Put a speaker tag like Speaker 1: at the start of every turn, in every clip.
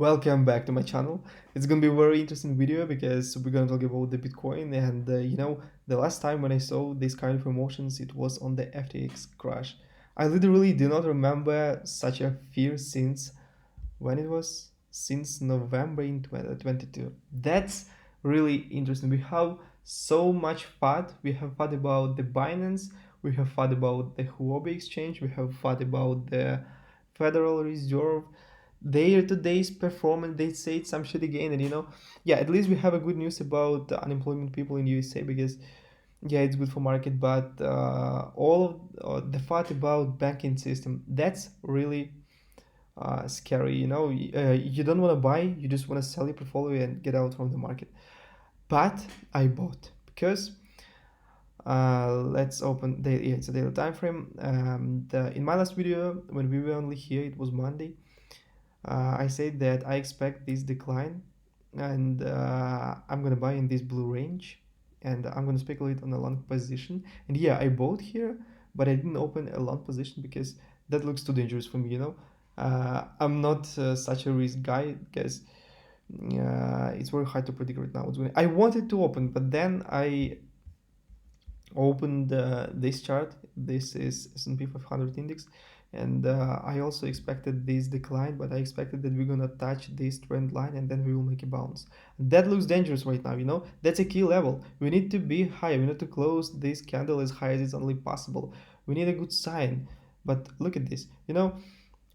Speaker 1: Welcome back to my channel. It's gonna be a very interesting video because we're gonna talk about the Bitcoin and the last time when I saw this kind of emotions it was on the FTX crash. I literally do not remember such a fear since when it was since November in 2022. That's really interesting. We have so much thought. We have thought about the Binance, we have thought about the Huobi exchange, we have thought about the Federal Reserve, their today's performance. They say some shit again, and yeah, at least we have a good news about the unemployment people in USA because yeah, it's good for market. But all of the thought about banking system, that's really scary. You don't want to buy, you just want to sell your portfolio and get out from the market. But I bought because let's open the yeah, it's a daily time frame. In my last video when we were only here, it was Monday. I said that I expect this decline, and I'm gonna buy in this blue range, and I'm gonna speculate on a long position. And yeah, I bought here, but I didn't open a long position because that looks too dangerous for me. I'm not such a risk guy because it's very hard to predict right now what's going. I wanted to open, but then I opened this chart. This is S&P 500 index, and I also expected this decline, but I expected that we're gonna touch this trend line and then we will make a bounce. That looks dangerous right now. That's a key level. We need to be higher. We need to close this candle as high as it's only possible. We need a good sign. But look at this.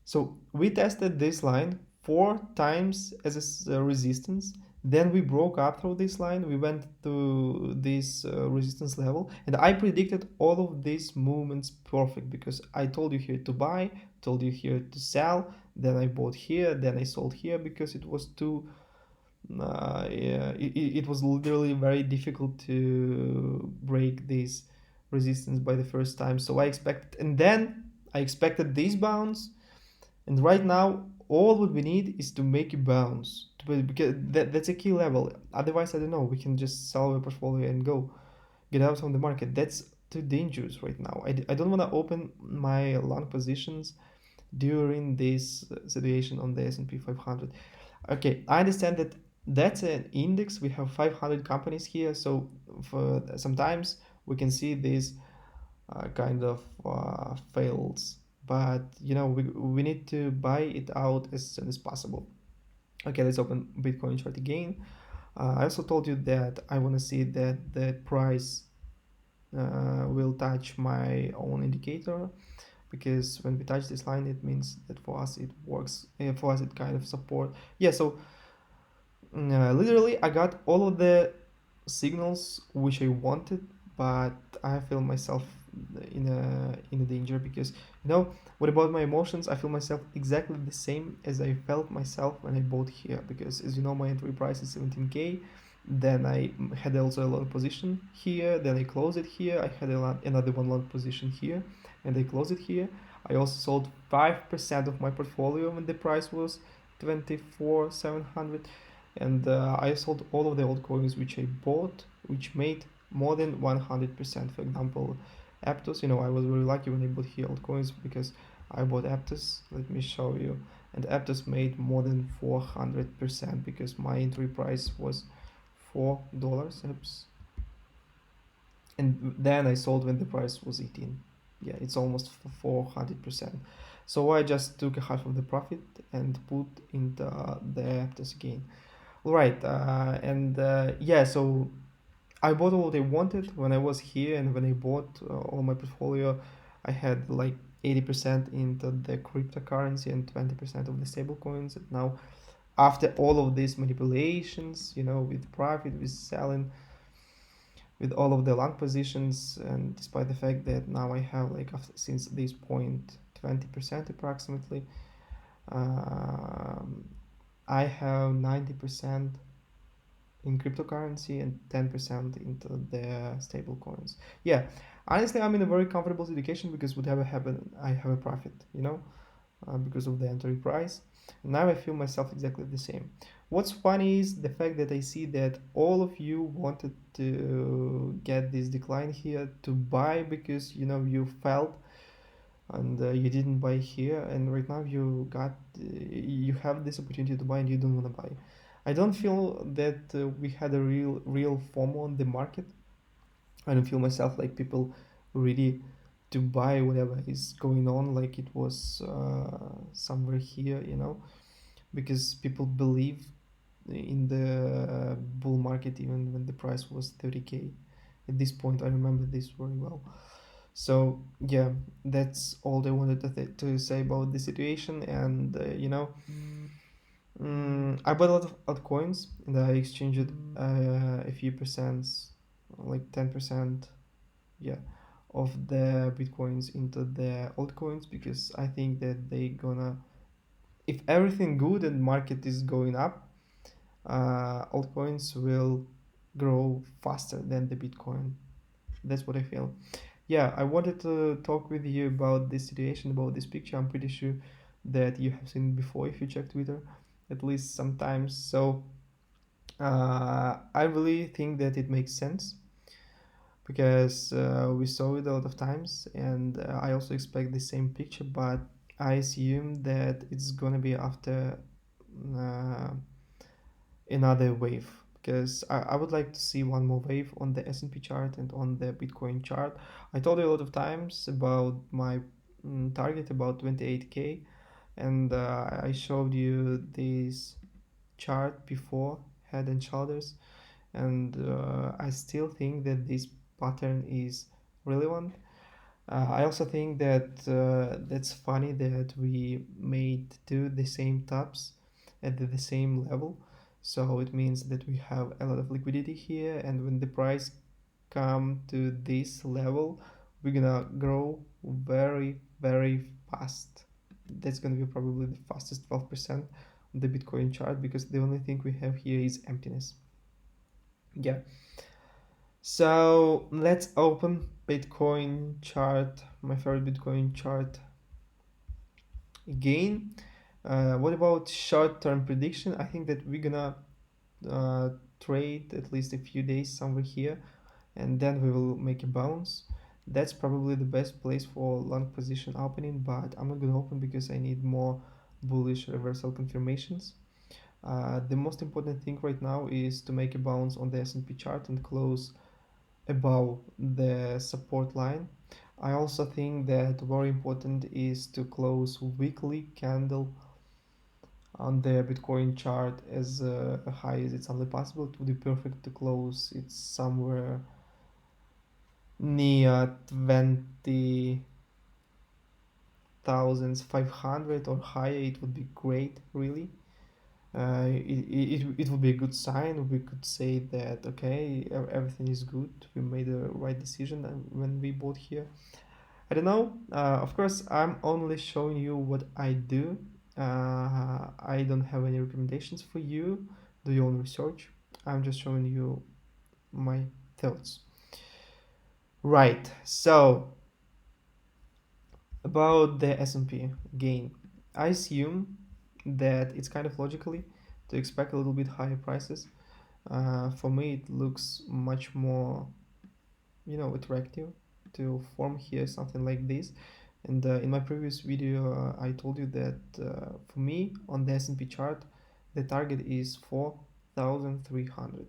Speaker 1: So we tested this line 4 times as a resistance. Then we broke up through this line. We went to this resistance level, and I predicted all of these movements perfect because I told you here to buy, told you here to sell. Then I bought here, then I sold here because it was too. Yeah, it was literally very difficult to break this resistance by the first time. So I expected, and then I expected this bounce, and right now, all what we need is to make it bounce. Because that's a key level. Otherwise, I don't know, we can just sell our portfolio and go. Get out from the market. That's too dangerous right now. I don't want to open my long positions during this situation on the S&P 500. Okay, I understand that that's an index. We have 500 companies here. So for sometimes we can see these kind of fails, but we need to buy it out as soon as possible. Okay, let's open Bitcoin chart again. I also told you that I want to see that the price will touch my own indicator, because when we touch this line it means that for us it works, for us it kind of support. Yeah, so literally I got all of the signals which I wanted, but I feel myself in a danger because what about my emotions? I feel myself exactly the same as I felt myself when I bought here, because as you know my entry price is 17k. Then I had also a long position here, then I closed it here. I had another one long position here, and I closed it here. I also sold 5% of my portfolio when the price was 24,700, and I sold all of the altcoins which I bought, which made more than 100%. For example, Aptos, I was very lucky when I bought here altcoins because I bought Aptos. Let me show you. And Aptos made more than 400% because my entry price was $4. Oops. And then I sold when the price was 18. Yeah, it's almost 400%. So I just took a half of the profit and put in the Aptos again. Right, and yeah, so I bought all I wanted when I was here, and when I bought all my portfolio, I had like 80% into the cryptocurrency and 20% of the stable coins. And now, after all of these manipulations, with profit, with selling, with all of the long positions, and despite the fact that now I have like since this point 20% approximately, I have 90% in cryptocurrency and 10% into the stable coins. Yeah, honestly, I'm in a very comfortable situation because whatever happened, I have a profit, because of the entry price. Now I feel myself exactly the same. What's funny is the fact that I see that all of you wanted to get this decline here to buy because you felt and you didn't buy here, and right now you have this opportunity to buy and you don't want to buy. I don't feel that we had a real FOMO on the market. I don't feel myself like people ready to buy whatever is going on, like it was somewhere here, because people believe in the bull market even when the price was 30K. At this point, I remember this very well. So yeah, that's all I wanted to say about the situation. And I bought a lot of altcoins and I exchanged a few percents, like 10%, yeah, of the bitcoins into the altcoins, because I think that they gonna, if everything good and market is going up, altcoins will grow faster than the bitcoin. That's what I feel. Yeah, I wanted to talk with you about this situation, about this picture. I'm pretty sure that you have seen it before if you check Twitter, at least sometimes. So I really think that it makes sense because we saw it a lot of times, and I also expect the same picture, but I assume that it's gonna be after uh, another wave, because I would like to see one more wave on the S&P chart and on the Bitcoin chart. I told you a lot of times about my target about 28K, and I showed you this chart before, head and shoulders, and I still think that this pattern is relevant. I also think that that's funny that we made two the same tabs at the same level. So it means that we have a lot of liquidity here, and when the price come to this level, we're gonna grow very, very fast. That's gonna be probably the fastest 12% on the Bitcoin chart, because the only thing we have here is emptiness. Yeah. So let's open Bitcoin chart, my favorite Bitcoin chart again. What about short-term prediction? I think that we're gonna uh, trade at least a few days somewhere here, and then we will make a bounce. That's probably the best place for long position opening, but I'm not gonna open because I need more bullish reversal confirmations. The most important thing right now is to make a bounce on the S&P chart and close above the support line. I also think that very important is to close weekly candle on the Bitcoin chart as high as it's only possible. It would be perfect to close it somewhere near 20,500 or higher. It would be great, really. It would be a good sign. We could say that okay, everything is good. We made the right decision when we bought here. I don't know. Of course, I'm only showing you what I do. I don't have any recommendations for you. Do your own research. I'm just showing you my thoughts. Right. So about the S&P again, I assume that it's kind of logically to expect a little bit higher prices. For me, it looks much more, attractive to form here something like this. And in my previous video, I told you that for me on the S&P chart, the target is 4,300.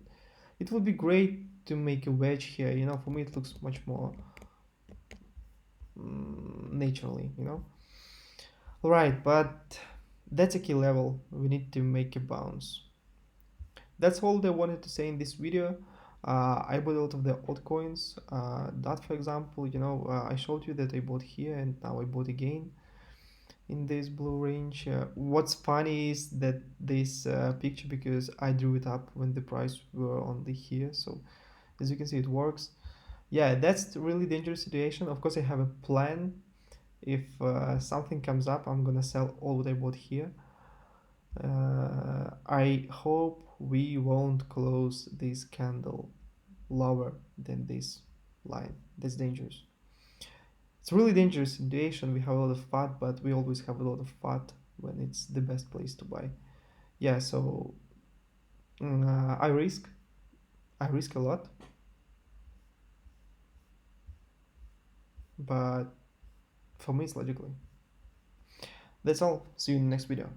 Speaker 1: It would be great to make a wedge here. For me it looks much more naturally. All right, but that's a key level. We need to make a bounce. That's all I wanted to say in this video. I bought a lot of the altcoins. That, for example, I showed you that I bought here and now I bought again in this blue range. What's funny is that this picture, because I drew it up when the price were only here. So as you can see, it works. Yeah, that's the really dangerous situation. Of course, I have a plan. If something comes up, I'm gonna sell all what I bought here. I hope we won't close this candle lower than this line. That's dangerous. It's a really dangerous situation. We have a lot of fat, but we always have a lot of fat when it's the best place to buy. Yeah, so I risk a lot, but For me, it's logically. That's all. See you in the next video.